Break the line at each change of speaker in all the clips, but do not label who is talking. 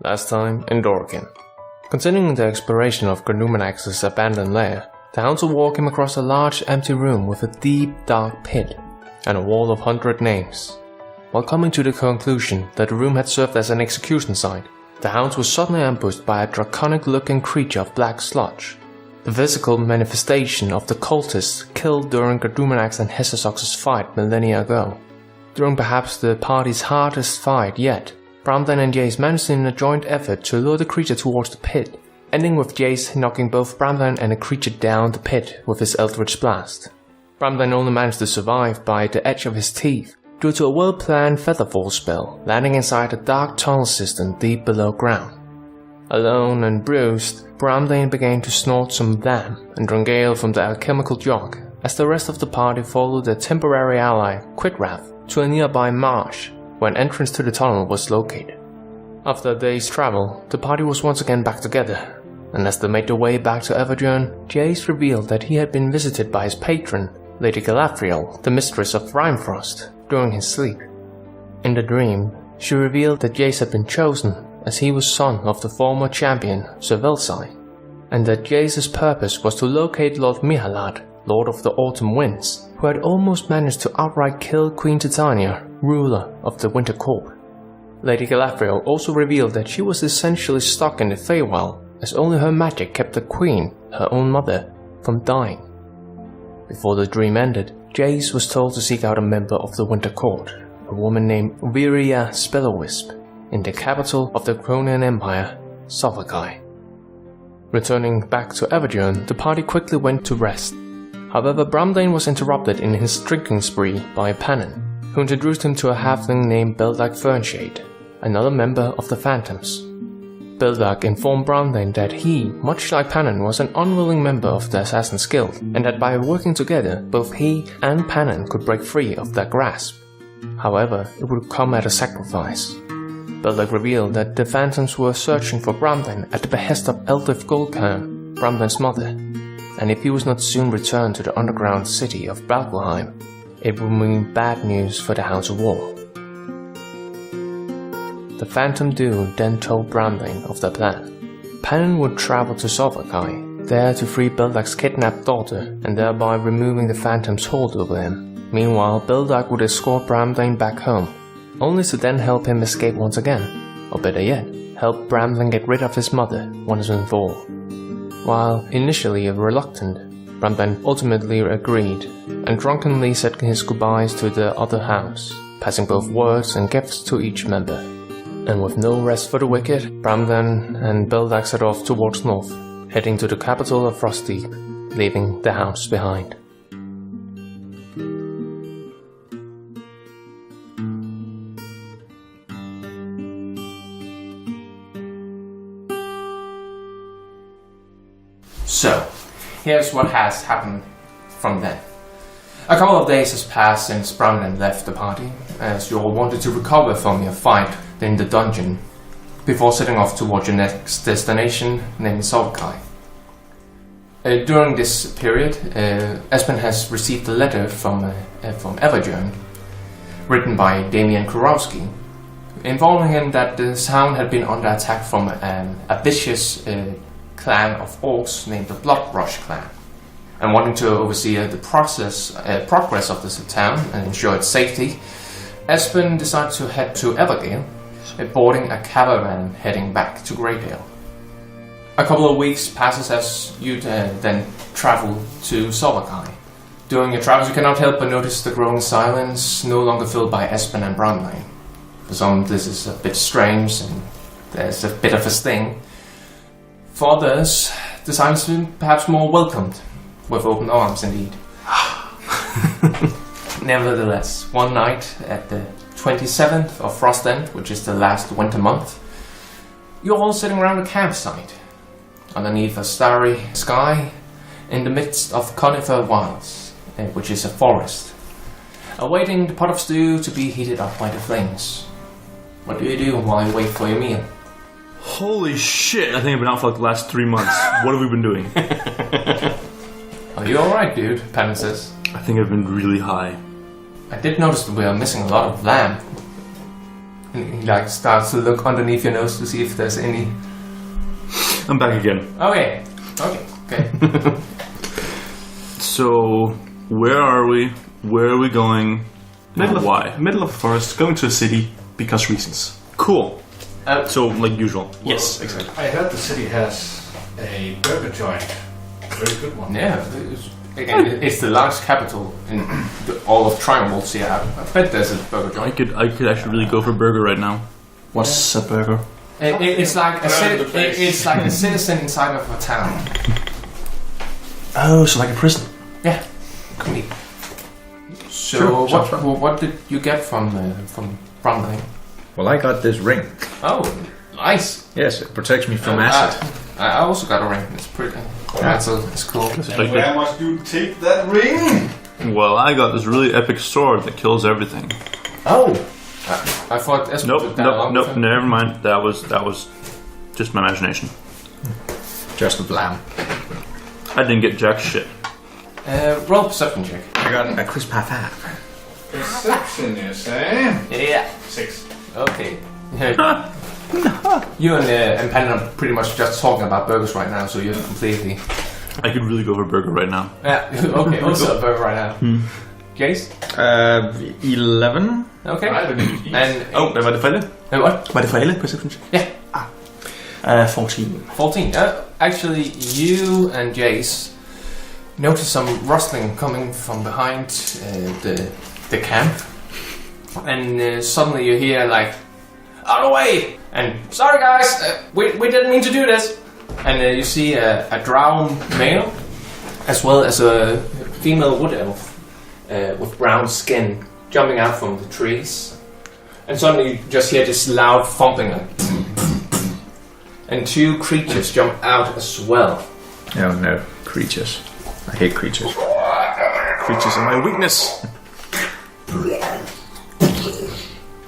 last time in Doraken. Continuing the exploration of Granumenax's abandoned lair, the Hounds of War came across a large empty room with a deep dark pit and a wall of 100 names. While coming to the conclusion that the room had served as an execution site, the Hounds were suddenly ambushed by a draconic looking creature of black sludge, the physical manifestation of the cultists killed during Granumenax and Hessesox's fight millennia ago. During perhaps the party's hardest fight yet, Bramdain and Jace managed in a joint effort to lure the creature towards the pit, ending with Jace knocking both Bramdain and the creature down the pit with his Eldritch Blast. Bramdain only managed to survive by the edge of his teeth due to a well-planned Featherfall spell landing inside a dark tunnel system deep below ground. Alone and bruised, Bramdain began to snort some vam and drink ale from the alchemical jug as the rest of the party followed their temporary ally, Quickrath, to a nearby marsh where an entrance to the tunnel was located. After a day's travel, the party was once again back together, and as they made their way back to Everduin, Jace revealed that he had been visited by his patron, Lady Galadriel, the mistress of Rimefrost, during his sleep. In the dream, she revealed that Jace had been chosen as he was son of the former champion, Szesztay, and that Jace's purpose was to locate Lord Mihalad, Lord of the Autumn Winds, who had almost managed to outright kill Queen Titania, ruler of the Winter Court. Lady Galadriel also revealed that she was essentially stuck in the Feywild, as only her magic kept the Queen, her own mother, from dying. Before the dream ended, Jace was told to seek out a member of the Winter Court, a woman named Viria Spellowisp, in the capital of the Drakonian Empire, Sorvakai. Returning back to Everduin, the party quickly went to rest. However, Bramdain was interrupted in his drinking spree by Panan, who introduced him to a halfling named Beldak Fernshade, another member of the Phantoms. Beldak informed Bramdain that he, much like Panan, was an unwilling member of the Assassin's Guild, and that by working together, both he and Panan could break free of their grasp. However, it would come at a sacrifice. Beldak revealed that the Phantoms were searching for Bramdain at the behest of Eldrith Goldkern, Bramdain's mother, and if he was not soon returned to the underground city of Balgulheim, it would mean bad news for the Hounds of War. The Phantom duo then told Bramdain of their plan. Panan would travel to Sorvakai, there to free Beldak's kidnapped daughter and thereby removing the Phantom's hold over him. Meanwhile, Beldak would escort Bramdain back home, only to then help him escape once again, or better yet, help Bramdain get rid of his mother once and for all. While initially reluctant, Bramdain ultimately agreed and drunkenly said his goodbyes to the other hounds, passing both words and gifts to each member. And with no rest for the wicked, Bramdain and Beldak set off towards north, heading to the capital of Frostdeep, leaving the hounds behind. So, here's what has happened from then. A couple of days has passed since Bramdain left the party, as you all wanted to recover from your fight in the dungeon, before setting off towards your next destination, named Sorvakai. During this period, Esben has received a letter from Everduin, written by Damian Kurowski, informing him that the town had been under attack from a vicious clan of orcs named the Bloodrush clan, and wanting to oversee the progress of this town and ensure its safety, Esben decided to head to Evergale, boarding a caravan heading back to Greydale. A couple of weeks passes as you then travel to Sorvakai. During your travels, you cannot help but notice the growing silence, no longer filled by Esben and Bramdain. For some, this is a bit strange, and there's a bit of a sting. For others, the silence has been perhaps more welcomed, with open arms indeed. Nevertheless, one night at the 27th of Frost End, which is the last winter month, you're all sitting around a campsite, underneath a starry sky, in the midst of conifer wilds, which is a forest, awaiting the pot of stew to be heated up by the flames. What do you do while you wait for your meal?
Holy shit, I think I've been out for like the last 3 months. What have we been doing?
Are you alright, dude? Panan says.
I think I've been really high.
I did notice that we are missing a lot of lamb. And he like starts to look underneath your nose to see if there's any.
I'm back again.
Okay.
So, where are we? Where are we going? Why?
Middle of the forest, going to a city because reasons.
Cool. So, like usual.
Yes, exactly.
I heard the city has a burger joint. Very good one.
Yeah. It's the largest capital in all of Triangle. So yeah, I bet there's a burger
I
joint.
could actually really go for a burger right now.
What's a burger?
It's like it's like a citizen inside of a town.
Oh, so like a prison.
Yeah. Could be. So
Sure,
what did you get from Bramdain?
Well, I got this ring.
Oh, nice.
Yes, it protects me from acid.
I also got a ring. It's pretty. It's cool.
And where must you take that ring?
Well, I got this really epic sword that kills everything.
Oh. I thought Esben took that along with
Nope.
him.
Never mind. That was just my imagination.
Just a lamb.
I didn't get jack shit.
Roll perception check.
I got a crisp high five.
Perception, you say?
Yeah.
6.
Okay. You and Penn are pretty much just talking about burgers right now, so you're completely.
I could really go for a burger right now.
Yeah. Okay. Also a burger right now. Jace.
11.
Okay.
I didn't eat.
And
Hvad var det for alle?
what?
Var det for alle perception?
Yeah.
14.
14. Actually, you and Jace notice some rustling coming from behind the camp, and suddenly you hear like, "Out of the way!" And sorry guys, we didn't mean to do this. And you see a drow male, as well as a female wood elf with brown skin jumping out from the trees, and suddenly you just hear this loud thumping, like, and two creatures jump out as well.
Oh no, creatures. I hate creatures.
Creatures are my weakness.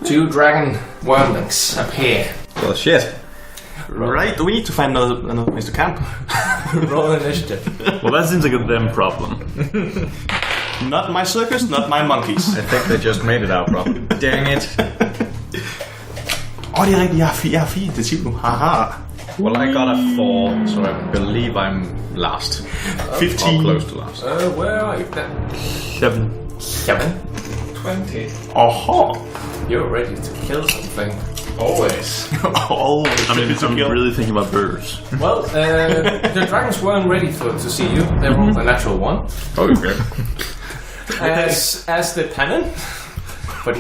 Two dragon wormlings appear.
Well, shit.
Right, we need to find another place to camp.
Roll initiative.
Well, that seems like a them problem.
Not my circus, not my monkeys.
I think they just made it our problem. Dang it.
Det er rigtigt, jeg er fint til 10 nu. Haha.
Well, I got a 4, so I believe I'm last.
15.
Or close to last.
Where are you then?
7.
20.
Aha.
You're ready to kill something.
Always.
Always.
I mean, I'm really thinking about burgers.
Well, the dragons weren't ready to see you. They rolled a natural one.
Oh, okay.
As the pennon. But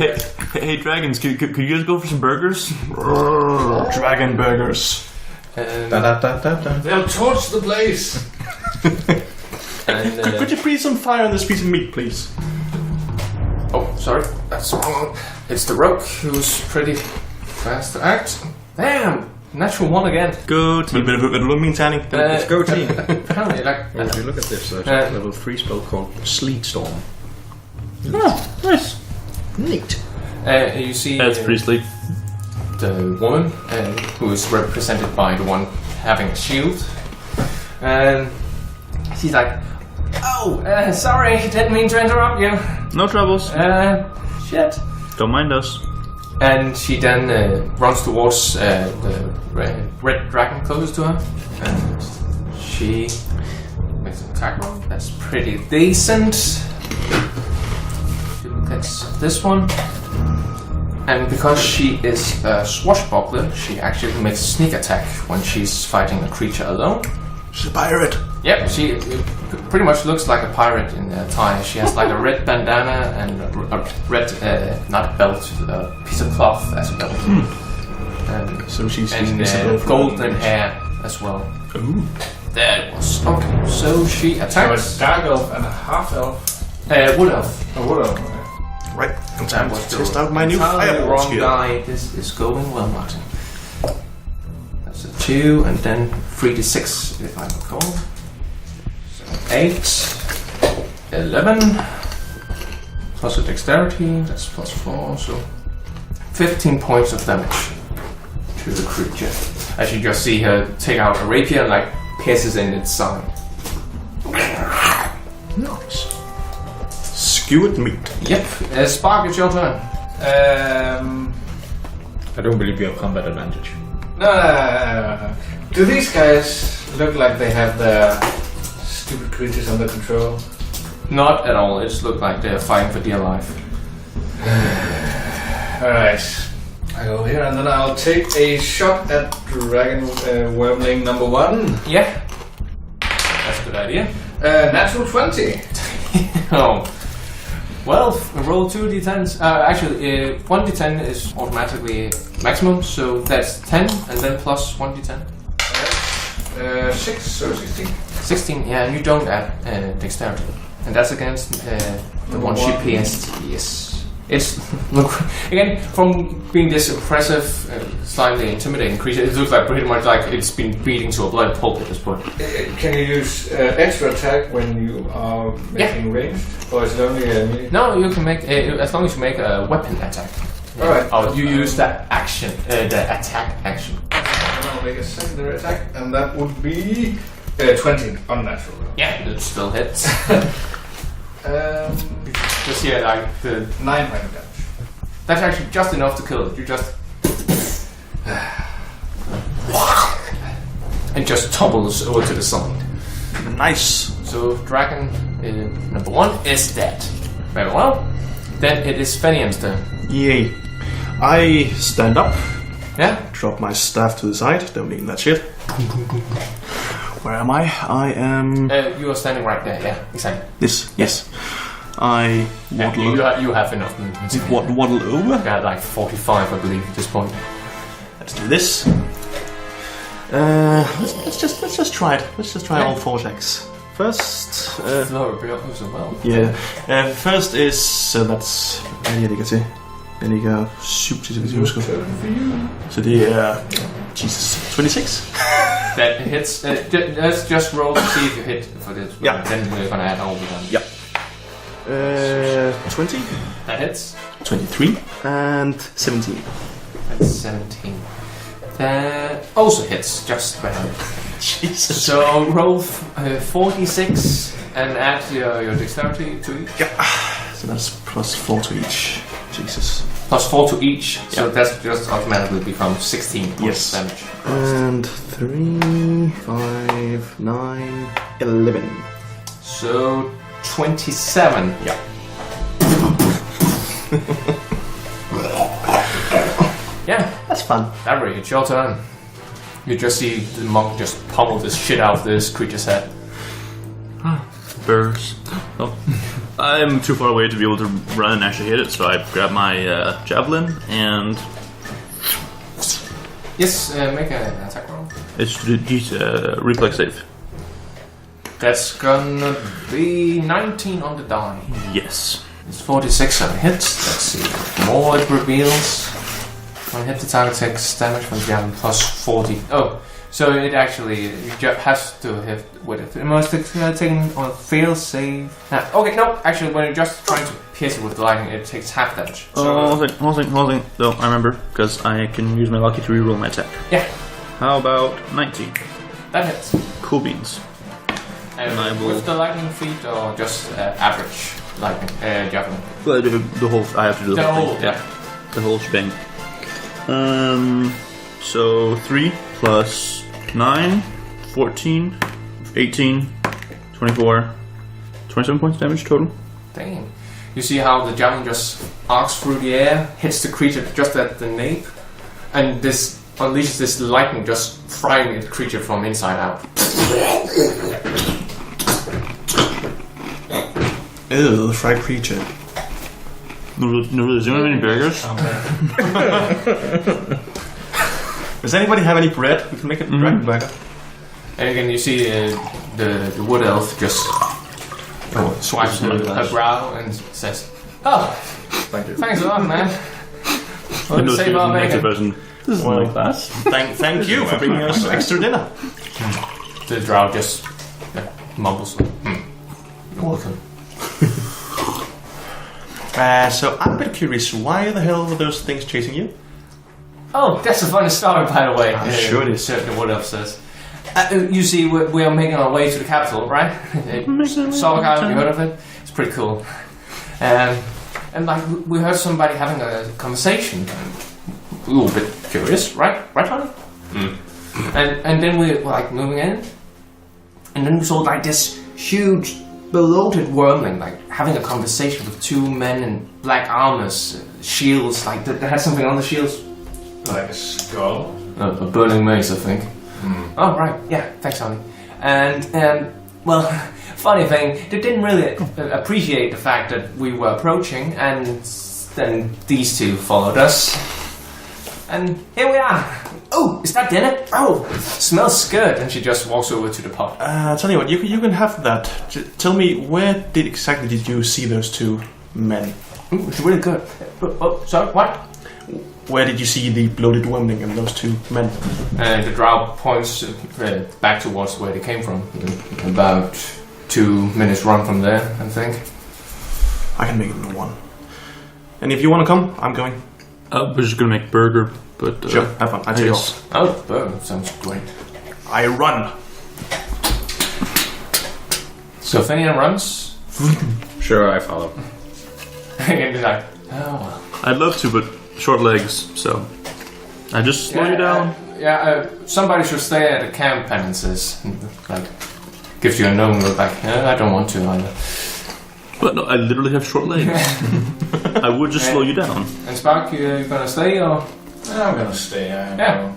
Hey, dragons, could you guys go for some burgers?
Dragon burgers.
and,
They'll torch the place.
and
Could you breathe some fire on this piece of meat, please?
oh, sorry, that's wrong. It's the rogue who's pretty fast to act. Damn, natural one again.
Go
A
team.
bit of a mean tanning.
Let's go, team.
Apparently, like
Oh, if you look at this level 3 spell called Sleet Storm.
Oh, nice.
Neat.
you see
That's pretty sleek.
the woman who is represented by the one having a shield, and she's like, "Oh, sorry, didn't mean to interrupt you.
No troubles.
Shit."
Don't mind us.
And she then runs towards the red dragon closest to her, and she makes an attack roll. That's pretty decent. She gets this one, and because she is a swashbuckler, she actually makes a sneak attack when she's fighting a creature alone.
She's a pirate.
Yep, she pretty much looks like a pirate in attire. She has like a red bandana and a red, not a belt, a piece of cloth as a belt.
So she's
And
visible from
golden hair as well.
Ooh.
That was okay. So she
So a
attacks.
dark elf and a half elf.
Wood elf.
A wood elf.
Right, and time
was
to test out my new
entirely
fireball
wrong
skill.
guy. This is going well, Martin. That's a 2, and then 3d6 if I recall. So 8, 11, plus a dexterity, that's plus 4, so 15 points of damage to the creature. As you just see her take out a rapier and like pierces in its side.
Nice. Skewered meat.
Yep, Spark, it's your turn.
I don't believe you have combat advantage.
No. Do these guys look like they have the stupid creatures under control?
Not at all. It just looked like they're fighting for dear life.
Alright. I go here and then I'll take a shot at Dragon Wormling number 1.
Yeah. That's a good idea.
Natural 20.
Oh. Well, roll 2 d10s. Actually, 1 d10 is automatically maximum, so that's 10, and then plus 1 d10.
6, so 16.
16, yeah, and you don't add dexterity. And that's against the one she pierced. Yes. It's, look, again, from being this impressive, slightly intimidating creature, it looks like pretty much like it's been beating to a bloody pulp at this point.
Can you use extra attack when you are making ranged? Or is it only a melee?
No, you can make, as long as you make a weapon attack.
Alright.
Oh, you use that action, the attack action.
I'll make a secondary attack, and that would be 20, unnatural.
Yeah, it still hits. Just here, like the
9 point of damage.
that's actually just enough to kill it. You just and just tumbles over to the side.
Nice.
So Dragon number 1 is dead. Very well. Then it is Fenian's turn.
Yay. I stand up,
Yeah.
drop my staff to the side. Don't need that shit. Where am I? I am.
You are standing right there. Yeah, exactly.
This. Yes. I
Yeah,
waddle.
you have enough movement.
Waddle over.
Yeah, like 45, I believe, at this point.
Let's do this. Let's just try it. Let's just try all 4 attacks. First,
Thunderbird as well.
yeah. First is that's hvad det kan se. Den ligger 7 til hvis jeg husker. Så det er Jesus 26.
That hits. Let's just roll to see if you hit for this.
Yeah.
Then we're gonna add all of them.
Yeah. 20,
That hits.
23, and 17.
That's 17. That also hits, just barely.
Jesus.
So roll 46 and add your dexterity to each.
Yeah. So that's plus 4 to each. Jesus.
Plus 4 to each, so
Yeah.
that's just automatically becomes 16 points
Yes.
damage.
And 3, 5, 9, 11.
So 27.
Yeah.
Yeah,
That's fun.
Avery, it's your turn. You just see the monk just pummel this shit out of this creature's head.
Burrs. Oh. I'm too far away to be able to run and actually hit it, so I grab my javelin and
Yes, make an attack roll.
it's reflex save.
That's gonna be 19 on the die.
Yes.
It's 46 on hits. Let's see. More it reveals. On hit, the target takes damage from the javelin plus 40. Oh, so it actually has to hit with it. It must have taken on fail save. Okay, no, actually, when you're just trying to pierce it with the lightning, it takes half damage. So,
Hold on. No, I remember, because I can use my lucky to reroll my attack.
yeah,
How about 19?
that hits.
Cool beans.
And
I will-
with the lightning feet or just average lightning javelin?
Well, the whole, I have to do the,
The
whole
whole,
thing.
yeah.
The whole shebang. So 3 plus 9, 14, 18, 24, 27 points damage total.
Dang. You see how the javelin just arcs through the air, hits the creature just at the nape, and this unleashes this lightning, just frying the creature from inside out.
Ew, fried creature.
No, does anyone have any burgers?
Does anybody have any bread? We can make a dragon burger.
And again, you see the wood elf just swipes her brow and says, "Oh,
Thank you.
thanks a lot, man.
I know
Save our
next
bacon."
person. This is my class.
Thank you for bringing us extra dinner.
The drow just mumbles, "You're welcome."
So I'm a bit curious, why the hell were those things chasing you?
Oh, that's a funny story, by the way.
I'm sure it is.
The wood elf says. You see, we are making our way to the capital, right? Sorvakai, have you heard of it? It's pretty cool. And like we heard somebody having a conversation. a little bit curious, right, honey? And then we were like moving in, and then we saw like this huge bloated wormling like having a conversation with two men in black armors, shields, like they had something on the shields.
Like a skull?
A burning mace, I think. Oh, right, yeah, thanks, honey. And well, funny thing, they didn't really appreciate the fact that we were approaching, and then these two followed us. And here we are. Oh, is that dinner? Oh, smells good. And she just walks over to the pot.
Tell you what, you can have that. Tell me, where exactly did you see those two men?
Ooh, it's really good. Oh, sorry, what?
Where did you see the bloated wormling and those two men?
The drow points back towards where they came from. About 2 minutes run from there, I think.
I can make it in 1. And if you want to come, I'm going.
We're just gonna make burger, but
sure, have fun. I take off.
Oh, burger sounds great.
I run.
So if anyone runs,
Sure, I follow.
and he's like, oh well.
I'd love to, but short legs, so I just slow you down.
Somebody should stay at the camp penances. Like, gives you a knowing look like, I don't want to either.
But no, I literally have short legs. I would just slow you down.
And Spark, you gonna stay or?
I'm gonna stay.
Yeah.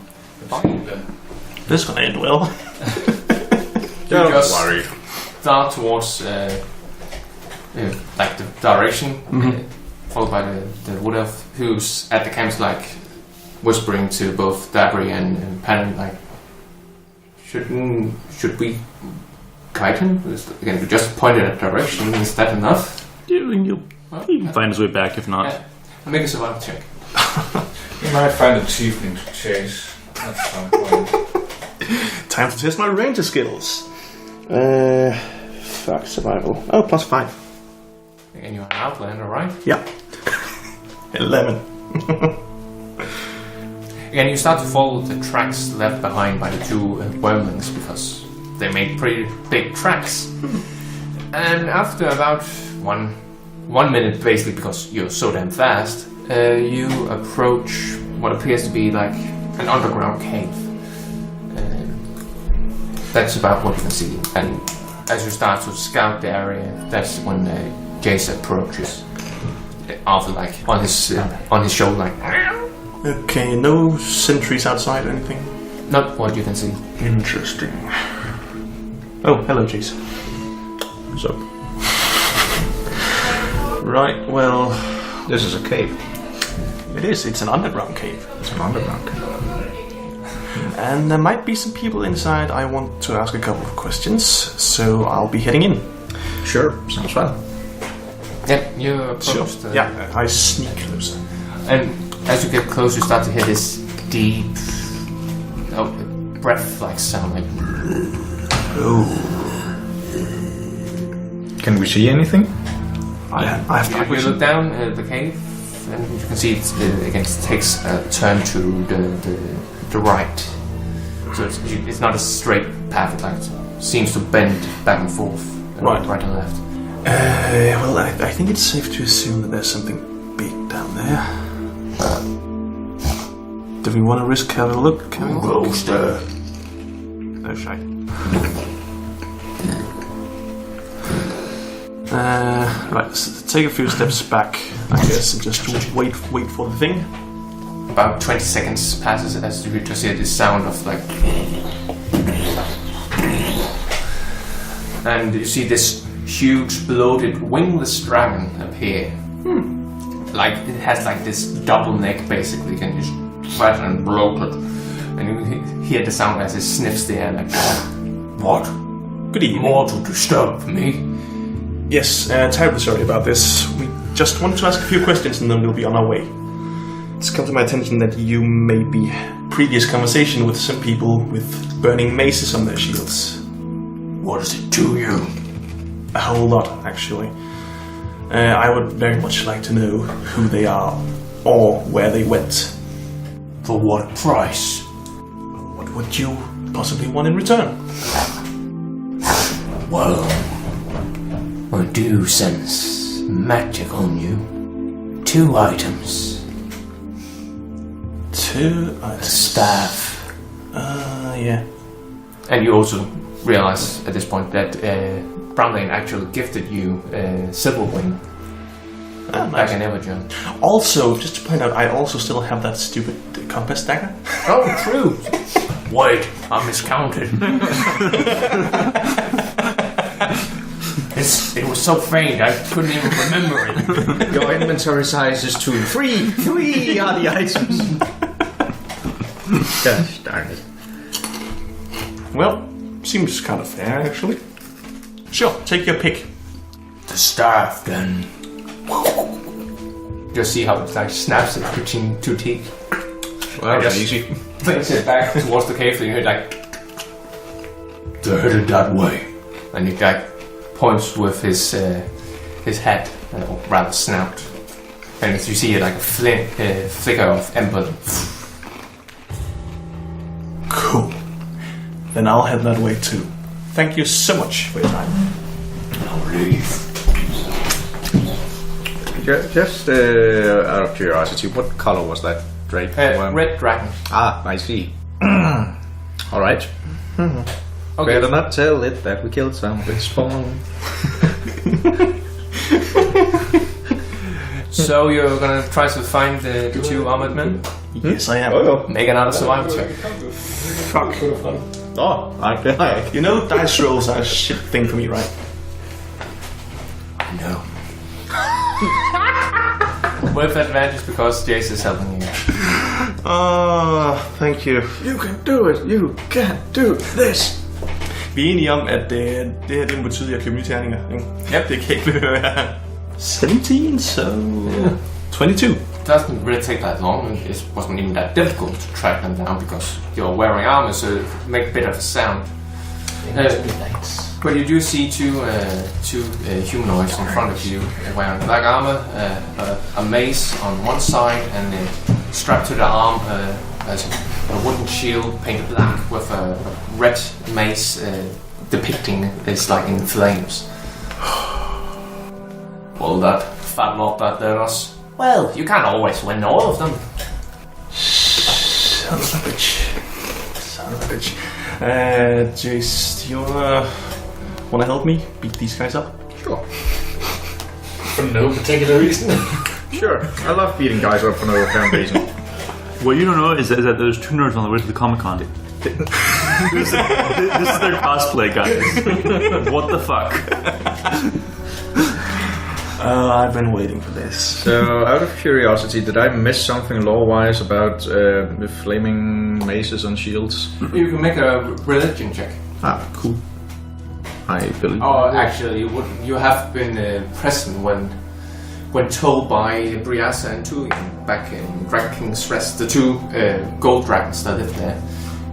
This is gonna end well.
You just
worry.
dart towards like the direction, followed by the wood elf, who's at the camps, like whispering to both Dabri and Pan, like, should we guide him? Again, we just pointed a direction. Is that enough?
He can find his way back if not.
Yeah. Make a survival check.
You might find a chieftain to chase at some point.
Time to test my ranger skills. Fuck, survival. Oh, +5.
And you're an outlander, right?
Yeah. 11.
Again, you start to follow the tracks left behind by the two wormlings because they made pretty big tracks. And after about one minute, basically, because you're so damn fast, you approach what appears to be like an underground cave. That's about what you can see. And as you start to scout the area, that's when Jace approaches. After, like, on his shoulder, like.
Okay, no sentries outside or anything?
Not what you can see.
Interesting. Oh, hello, Jace.
What's up?
Right, well,
This is a cave.
it is. It's an underground cave.
It's an underground cave.
And there might be some people inside. I want to ask a couple of questions, so I'll be heading in.
Sure, sounds fun.
Yeah, you approach the...
Yeah, I sneak closer.
And as you get close, you start to hear this deep, breath-like sound, like...
Oh,
Can we see anything?
I have
You look down at the cave, and you can see it takes a turn to the right. So it's not a straight path, it like seems to bend back and forth, right and left.
Well, I think it's safe to assume that there's something big down there. Do we want to risk having a look? Can we
Closer.
No shite. Right, so take a few steps back, I guess, and just wait for the thing.
About 20 seconds passes as you just hear this sound of like... And you see this huge, bloated, wingless dragon appear. Like, it has like this double neck, basically, and it's fat and bloated. And you hear the sound as it sniffs the air, like, what?
Good evening.
More to disturb me?
Yes, terribly sorry about this. We just wanted to ask a few questions and then we'll be on our way. It's come to my attention that you may be previous conversation with some people with burning maces on their shields.
What does it do you?
A whole lot, actually. I would very much like to know who they are or where they went.
For what price?
What would you possibly want in return?
Well, I do sense magic on you. 2 items.
2.
Staff.
Yeah.
And you also realize at this point that Bramdain actually gifted you Silverwing back in Everjohn.
Also, just to point out, I also still have that stupid compass dagger.
Oh, true. Wait, I miscounted. It was so faint, I couldn't even remember it.
Your inventory size is 2. 3 are the items. Gosh darn it.
Well, seems kind of fair, actually. Sure, take your pick.
The staff, then. Just see how it like snaps it between 2 teeth.
Well,
just
easy.
Flings it back towards the cave, and you're like, they're headed that way. And he like points with his head, or rather snout. And as you see like a flicker of ember.
Cool. Then I'll head that way too. Thank you so much for your time.
I'll leave.
Just out of curiosity, what color was that drake?
Red dragon.
Ah, I see. All right.
Okay.
Better not tell it that we killed some of its spawn.
So you're gonna try to find the 2 armored men?
Yes, I am.
Make another survival check.
Fuck.
Oh, okay.
You know dice rolls are a shit thing for me, right?
No. With advantage because Jace is helping you.
Oh, thank you.
You can do it. You can do this.
Vi er enige om, at det her det betyder, at jeg køber nye terninger.
Yep.
Det kan ikke være 17, so 22.
Doesn't really take that long. It wasn't even that difficult to track them down because you're wearing armor, so it makes a bit of a sound. But you do see two humanoids in front of you wearing black armor, a mace on one side, and then strapped to the arm as a wooden shield painted black with a red mace depicting this like in flames. Well, that fat lot that there is. Well, you can't always win all of them.
Son of a bitch. Jace, do you wanna help me beat these guys up?
Sure.
For no particular reason.
Sure. I love beating guys up for no apparent reason.
What you don't know is that there's 2 nerds on the way to the Comic-Con. This is their cosplay, guys. What the fuck?
I've been waiting for this.
So, out of curiosity, did I miss something lore-wise about the flaming maces and shields?
You can make a religion check.
Ah, cool. I believe.
Oh, actually, you have been present when told by Briasa and Tuian back in Dragon King's Rest, the 2 gold dragons that lived there.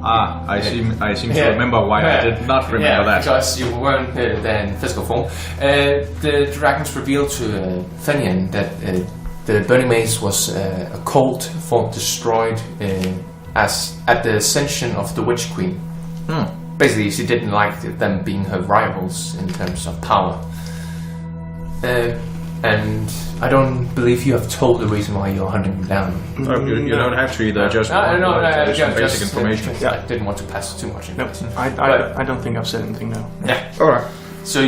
Ah, I seem to remember why I did not remember that.
Because you weren't there in physical form. The dragons revealed to Fenian that the Burning Mace was a cult form destroyed as at the ascension of the Witch Queen. Basically, she didn't like them being her rivals in terms of power. And I don't believe you have told the reason why you're hunting them down.
You don't have to either, just some basic information.
I didn't want to pass too much
No,
information.
I don't think I've said anything now.
Yeah.
Alright.
So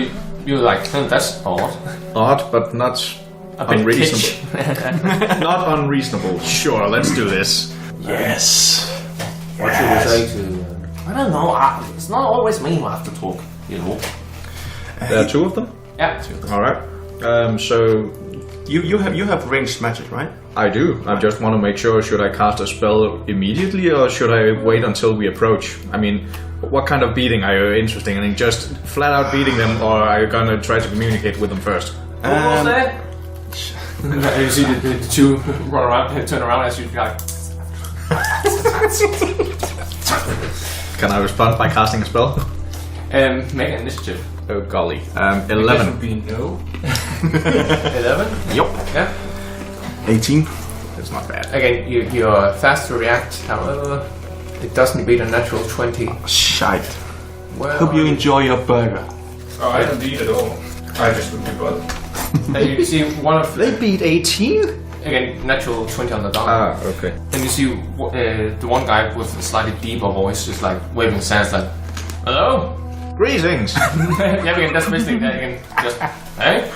you're like, that's odd.
Odd, but not unreasonable. Not unreasonable. Sure, let's do this.
Yes.
What should we say to... I don't know, it's not always me who have to talk, you know.
There are 2 of them?
Yeah.
Alright. So...
You have ranged magic, right?
I do. I just want to make sure, should I cast a spell immediately or should I wait until we approach? I mean, what kind of beating are you interested in? Just flat out beating them, or are you gonna try to communicate with them first?
What was that? You see the 2 run around, turn around as you like...
Can I respond by casting a spell?
Make an initiative.
Oh golly. 11.
Be no.
11?
Yup.
Yeah.
18.
It's not bad.
Again, you're fast to react, however, it doesn't beat a natural 20.
Shite.
Well,
Hope you enjoy your burger.
Oh, I don't beat at all. I just would be bothered.
and you see one of...
They beat 18?
again, natural 20 on the dot.
Ah, okay.
And you see the one guy with a slightly deeper voice, just like waving his hands, like, "Hello."
Greetings.
Yeah, again, that's basically that. Again, just hey.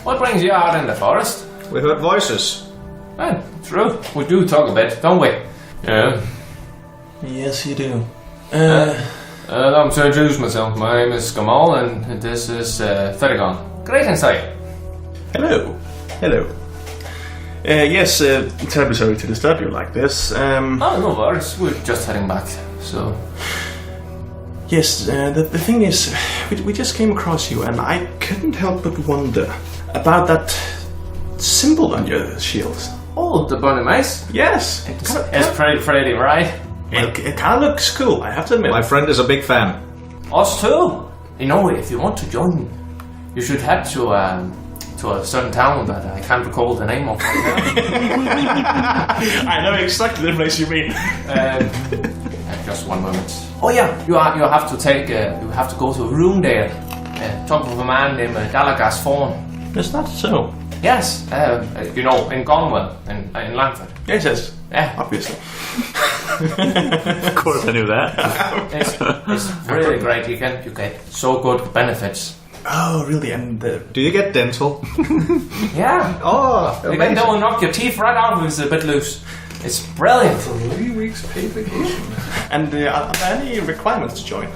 What brings you out in the forest?
We heard voices.
Well, true. We do talk a bit, don't we? Yeah.
Yes, you do.
I'm to introduce myself. My name is Gamal, and this is Thunderbird. Greetings, sir.
Hello. Hello. Yes, terribly sorry to disturb you like this.
Oh, no worries. We're just heading back, so...
Yes, the thing is, we just came across you, and I couldn't help but wonder about that symbol on your shield.
Oh, the burning mace?
Yes.
It's pretty, right?
It kind of looks cool, I have to admit.
My friend is a big fan.
Us too. You know, if you want to join, you should head to a certain town that I can't recall the name of right now.
I know exactly the place you mean.
Just one moment. Oh yeah, you have to go to a room there. Talk with a man named Dalagas Fawn.
Is that so?
Yes, you know, in Cornwall, in Langford.
Yes.
Yeah,
Obviously.
Of course, I knew that.
it's really great. You get so good benefits.
Oh, really? And
Do you get dental?
Yeah.
Oh,
You can go and knock your teeth right out if it's a bit loose. It's brilliant.
3 weeks paid vacation.
are there any requirements to join?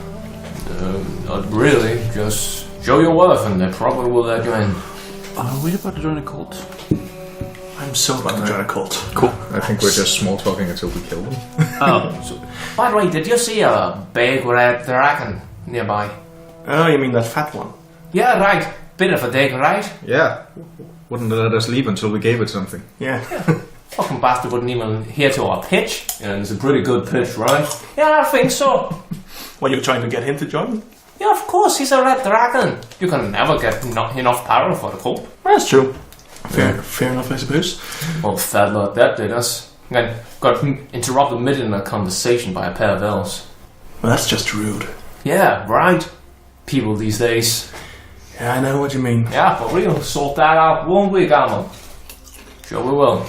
Not really. Just show your worth, and they probably will let you in.
Are we about to join a cult?
I'm so about to join a cult.
Cool. I think we're just small talking until we kill them.
Oh,
By the way, did you see a big red Doraken nearby?
Oh, you mean that fat one?
Yeah, right. Bit of a dig, right?
Yeah. Wouldn't let us leave until we gave it something.
Yeah.
Fucking bastard wouldn't even hear to our pitch. And it's a pretty good pitch, right? Yeah, I think so.
Well, you're trying to get him to join?
Yeah, of course, he's a red dragon. You can never get enough power for the cult.
That's true. Fair enough, I suppose.
Well, fat like that did us. And got interrupted mid in a conversation by a pair of elves.
Well, that's just rude.
Yeah, right. People these days.
Yeah, I know what you mean.
Yeah, but we'll sort that out, won't we, Gammon? Sure we will.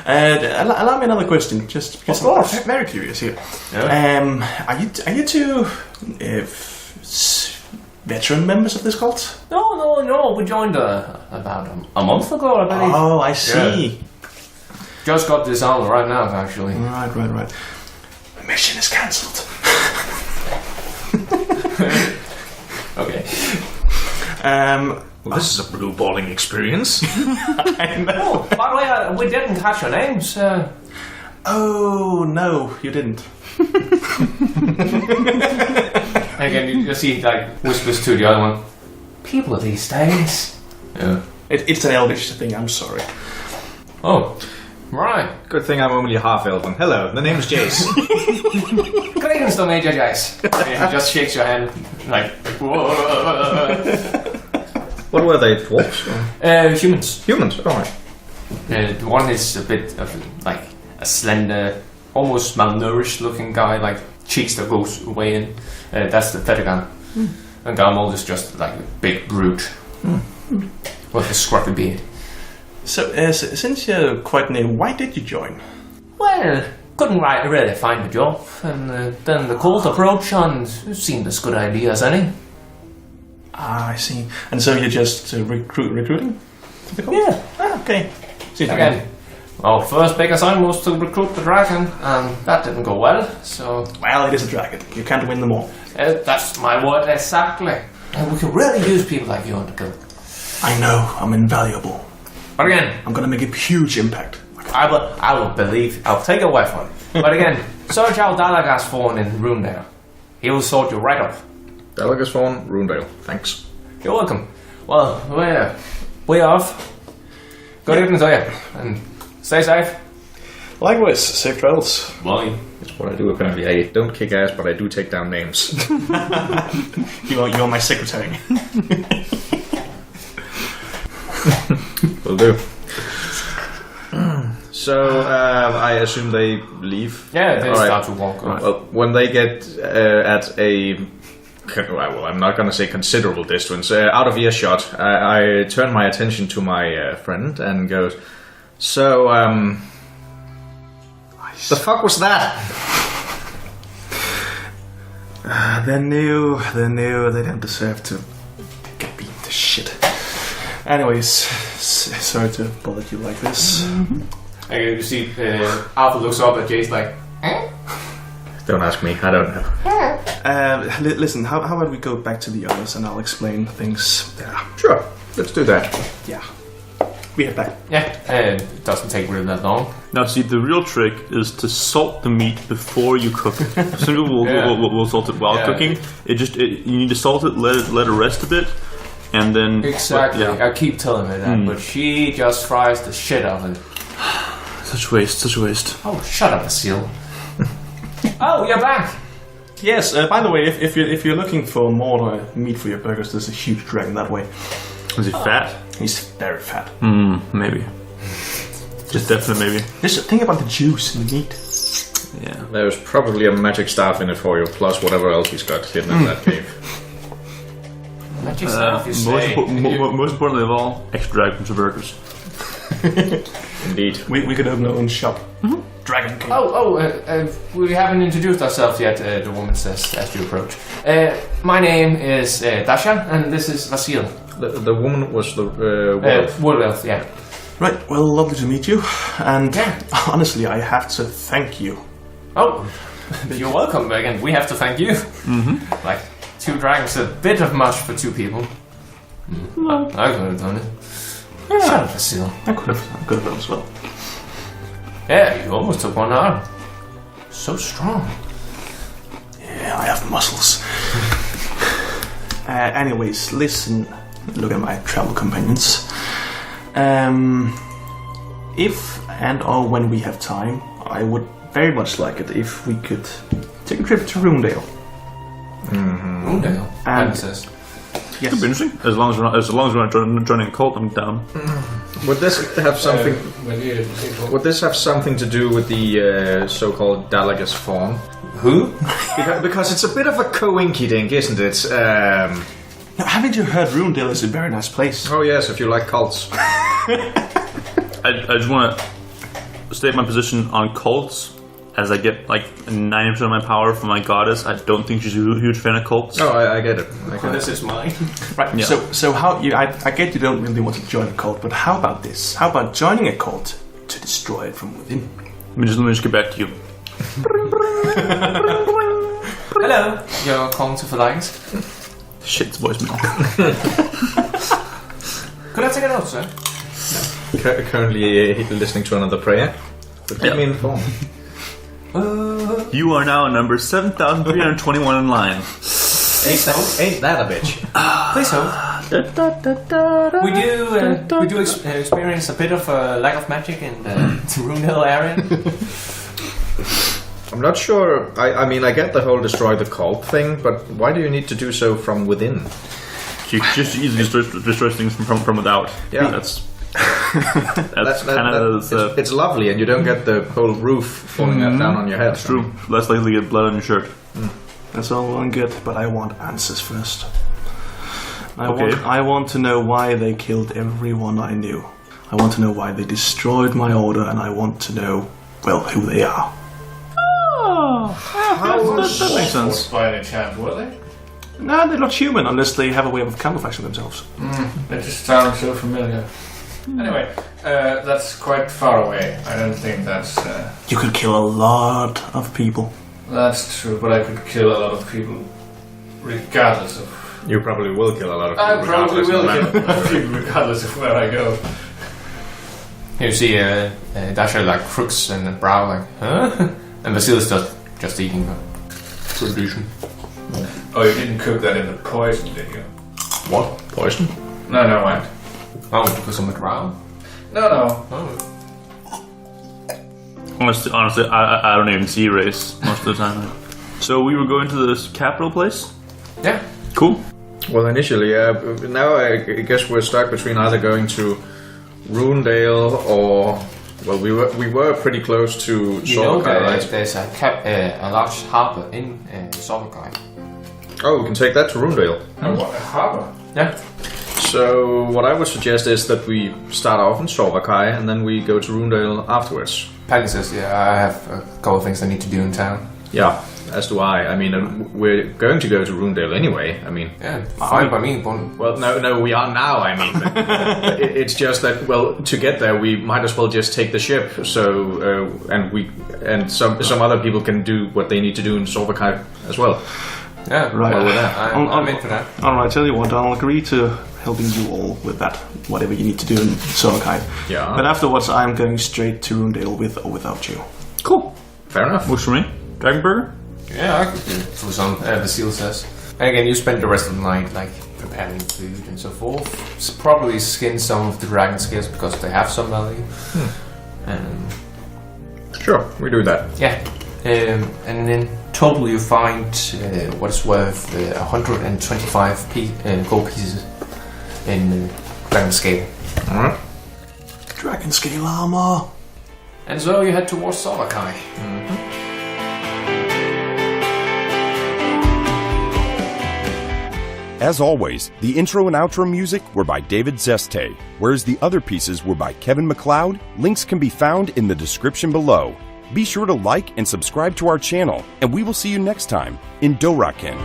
Allow me another question, just because
Of course.
I'm very curious here.
Yeah.
Are you two veteran members of this cult?
No, we joined about a month ago, I believe.
Oh, I see.
Just got this on right now, actually.
Right. The mission is cancelled.
Okay.
Well, this is a blue balling experience.
I know.
Oh, by the way, we didn't catch your names.
Oh, no, you didn't.
Again, you see, like, whispers to the other one. People these days. Yeah.
It's an elvish thing, I'm sorry.
Oh, right.
Good thing I'm only half elven. Hello, the name's Jace.
Greetings to Major Jace. He just shakes your hand, like, whoa.
What were they, dwarves?
Humans.
Humans, alright.
The one is a bit of, like, a slender, almost malnourished looking guy, like, cheeks that goes way in. That's the Thunderbird. And Garmold is just, like, a big brute. With a scruffy beard.
So, since you're quite new, why did you join?
Well, couldn't really find a job, and then the cult approached, and it seemed as good idea as any.
Ah, I see. And so you're just recruiting for the cult?
Yeah.
Ah, okay.
Again, our first big assignment was to recruit the dragon, and that didn't go well, so...
Well, it is a dragon. You can't win them all.
That's my word, exactly. And we can really use people like you on the guild.
I know. I'm invaluable.
But again,
I'm gonna make a huge impact.
I will believe, I'll take your word for it. But again, search out Dalagas Fawn in Runedale. He will sort you right up.
Dalagas Fawn, Runedale. Thanks.
You're welcome. Well, we're off. Good evening to you, and stay safe.
Likewise, safe travels.
Bye.
That's what I do apparently. I don't kick ass, but I do take down names.
You're my secretary.
Will do. So, I assume they leave?
Yeah, they
All right.
start to walk.
Well, when they get at a well, I'm not going to say considerable distance, out of earshot, I turn my attention to my friend and goes, so, the fuck was that?
They're new, they don't deserve to get beaten to shit. Anyways, sorry to bother you like this.
You see, Arthur looks up at Jace like,
Don't ask me, I don't know.
Listen, how about we go back to the others and I'll explain things there.
Sure, let's do that.
Yeah. We head back.
yeah, it doesn't take really that long.
Now, see, the real trick is to salt the meat before you cook it. Some people will salt it while cooking. You need to salt it, let it rest a bit, and then
Exactly. I keep telling her that, but she just fries the shit out of it.
Such waste.
Oh, shut up, Seal. Oh, you're back.
Yes, by the way, if you're looking for more meat for your burgers, there's a huge dragon that way.
Is he fat?
He's very fat.
Maybe. Just definitely maybe.
Just think about the juice in the meat.
Yeah.
There's probably a magic staff in it for you, plus whatever else he's got hidden in that cave.
Magic stuff, you say.
Most importantly of all, extra dragon for burgers.
Indeed.
We could open our own shop. Dragon King.
We haven't introduced ourselves yet, the woman says as you approach. My name is Dasha, and this is Vasil.
The woman was the
Wood elf, yeah.
Right, well, lovely to meet you. And honestly, I have to thank you.
Oh, you're welcome, Megan. We have to thank you. Like, 2 dragons, a bit of much for 2 people. I could have done it. Shut up, Vasil.
I could have done as well.
Yeah, you almost took 1 arm. So strong.
Yeah, I have muscles. Anyways, listen. Look at my travel companions. If and or when we have time, I would very much like it if we could take a trip to Roondale.
Roondale?
And
says.
Yes.
Could be interesting. As long as we're not joining a cult, I'm down.
Would this have something? Would this have something to do with the so-called Dalagus fawn?
Who?
Because it's a bit of a coinky-dink, isn't it?
Now, haven't you heard Roondale is a very nice place?
Oh yes, if you like cults.
I just want to state my position on cults. As I get like 90% of my power from my goddess, I don't think she's a huge fan of cults.
Oh, I get it.
This is mine.
Right.
Yeah.
So how you? I get you don't really want to join a cult, but how about this? How about joining a cult to destroy it from within?
Let me just get back to you.
Hello, you're calling to Phalanx.
Shit's voicemail.
Could I take a note, sir?
Currently listening to another prayer. But keep me informed.
You are now number 7,321 in line.
Ain't that a bitch?
Please hold. We do experience a bit of a lack of magic in the Roondale area.
I'm not sure. I mean, I get the whole destroy the cult thing, but why do you need to do so from within?
You just easily destroy things from without.
Yeah.
That's kind of
it's lovely, and you don't get the whole roof falling down on your head.
It's true. Less likely to get blood on your shirt.
That's all well and good, but I want answers first.
Okay.
I want to know why they killed everyone I knew. I want to know why they destroyed my order, and I want to know, well, who they are.
That makes sense.
By any chance, were they?
No, they're not human unless they have a way of camouflaging themselves.
They just sound so familiar. Anyway, that's quite far away. I don't think that's...
You could kill a lot of people.
That's true, but I could kill a lot of people regardless of...
You probably will kill a lot of people.
I probably
regardless
will
of
kill a lot of people regardless of where I go.
Here you see Dasha like crooks and the brow like, huh? And Vasilis just eating the tradition.
Oh, you didn't cook that in the poison, did you?
What?
Poison?
No, what?
Oh, because I'm a drow?
No.
Oh.
Honestly, I don't even see race most of the time. So we were going to this capital place?
Yeah.
Cool.
Well, initially, now I guess we're stuck between either going to Roondale or... Well, we were pretty close to
You know
Sorvakai, right?
there's a large harbour in Sorvakai.
Oh, we can take that to Rundale.
Harbor.
Yeah.
So what I would suggest is that we start off in Sorvakai and then we go to Rundale afterwards.
Paddy says, I have a couple of things I need to do in town.
Yeah, as do I. I mean, we're going to go to Rundale anyway. I mean,
Yeah, fine by me.
well, no, we are now. I mean, it's just that to get there, we might as well just take the ship. So, and some other people can do what they need to do in Sorvakai as well.
Yeah,
Right.
well, with that, I'm in for that.
Alright, I tell you what, I'll agree to helping you all with that, whatever you need to do in Sorvakai.
Yeah.
But afterwards, I'm going straight to Rundale with or without you.
Cool.
Fair enough.
Works for me. Dragon Burger?
Yeah, I could do it through some, Vasile says. And again, you spend the rest of the night, like, preparing food and so forth. Probably skin some of the dragon scales because they have some value.
Sure, we do that.
Yeah. And then total you find what is worth 125 gold pieces in dragon scale.
Alright.
Dragon scale armor.
And so you head towards Sorvakai.
As always, the intro and outro music were by David Szesztay, whereas the other pieces were by Kevin MacLeod. Links can be found in the description below. Be sure to like and subscribe to our channel, and we will see you next time in Doraken.